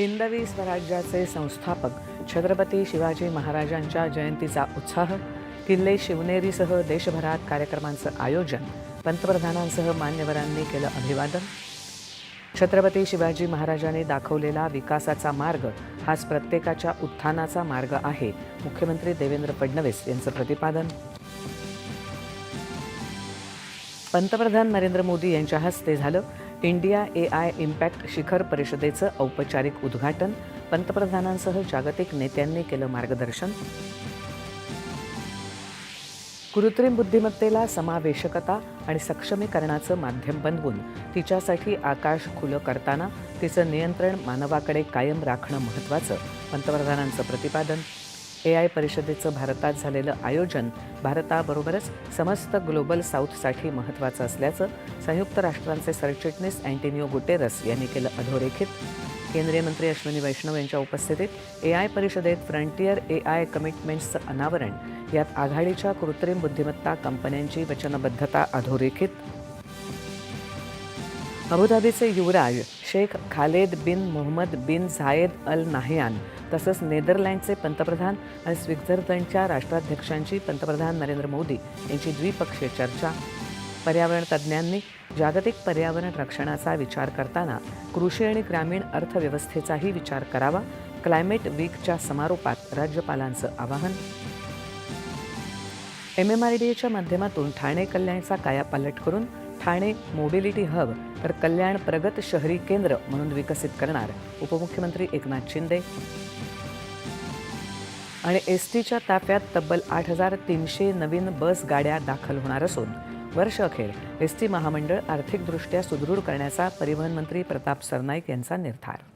हिंदवी स्वराज्याचे संस्थापक छत्रपती शिवाजी महाराजांच्या जयंतीचा उत्साह, किल्ले शिवनेरीसह देशभरात कार्यक्रमांचं आयोजन, पंतप्रधानांसह मान्यवरांनी केलं अभिवादन. छत्रपती शिवाजी महाराजांनी दाखवलेला विकासाचा मार्ग हाच प्रत्येकाच्या उत्थानाचा मार्ग आहे, मुख्यमंत्री देवेंद्र फडणवीस यांचं प्रतिपादन. पंतप्रधान नरेंद्र मोदी यांच्या हस्ते झालं इंडिया AI इम्पॅक्ट शिखर परिषदेचं औपचारिक उद्घाटन. पंतप्रधानांसह जागतिक नेत्यांनी केलं मार्गदर्शन. कृत्रिम बुद्धिमत्तेला समावेशकता आणि सक्षमीकरणाचं माध्यम बनवून तिच्यासाठी आकाश खुलं करताना तिचं नियंत्रण मानवाकडे कायम राखणं महत्त्वाचं, पंतप्रधानांचं प्रतिपादन. AI परिषदेचं भारतात झालेलं आयोजन भारताबरोबरच समस्त ग्लोबल साऊथसाठी महत्त्वाचं असल्याचं संयुक्त राष्ट्रांचे सरचिटणीस अँटोनियो गुटेरस यांनी केलं अधोरेखित. केंद्रीय मंत्री अश्विनी वैष्णव यांच्या उपस्थितीत AI परिषदेत फ्रंटियर AI कमिटमेंट्सचं अनावरण. यात आघाडीच्या कृत्रिम बुद्धिमत्ता कंपन्यांची वचनबद्धता अधोरेखित. अबुधाबीचे युवराज शेख खालेद बिन मोहम्मद बिन झायेद अल नाहयान तसंच नेदरलँडचे पंतप्रधान आणि स्वित्झर्लंडच्या राष्ट्राध्यक्षांची पंतप्रधान नरेंद्र मोदी यांची द्विपक्षीय चर्चा. पर्यावरण तज्ज्ञांनी जागतिक पर्यावरण रक्षणाचा विचार करताना कृषी आणि ग्रामीण अर्थव्यवस्थेचाही विचार करावा. क्लायमेट वीकच्या समारोपात राज्यपालांचं आवाहन. MMRDAच्या माध्यमातून ठाणे कल्याणचा कायापालट करून ठाणे मोबिलिटी हब तर कल्याण प्रगत शहरी केंद्र म्हणून विकसित करणार, उपमुख्यमंत्री एकनाथ शिंदे. आणि STच्या ताफ्यात तब्बल 8,300 नवीन बस गाड्या दाखल होणार असून वर्षअखेर ST महामंडळ आर्थिकदृष्ट्या सुदृढ करण्याचा परिवहन मंत्री प्रताप सरनाईक यांचा निर्धार.